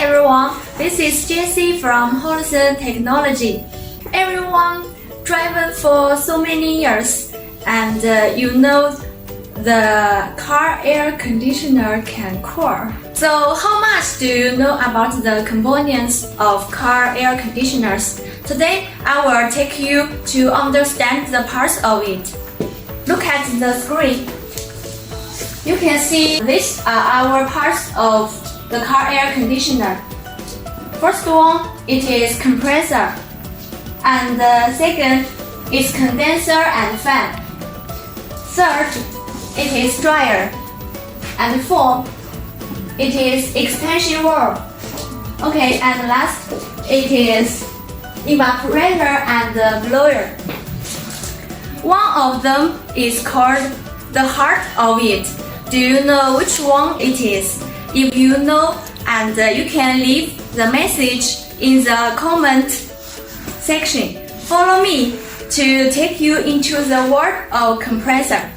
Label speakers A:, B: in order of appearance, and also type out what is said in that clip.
A: Hi everyone, this is Jessie from Horizon Technology. Everyone driven for so many years, and you know the car air conditioner can cool. So how much do you know about the components of car air conditioners? Today I will take you to understand the parts of it. Look at the screen. You can see these are our parts of the car air conditioner. First one, it is compressor, and the second is condenser and fan. Third, it is dryer, and fourth, it is expansion valve. Okay, and last, it is evaporator and blower. One of them is called the heart of it. Do you know which one it is? If you know, and you can leave the message in the comment section. Follow me to take you into the world of compressor.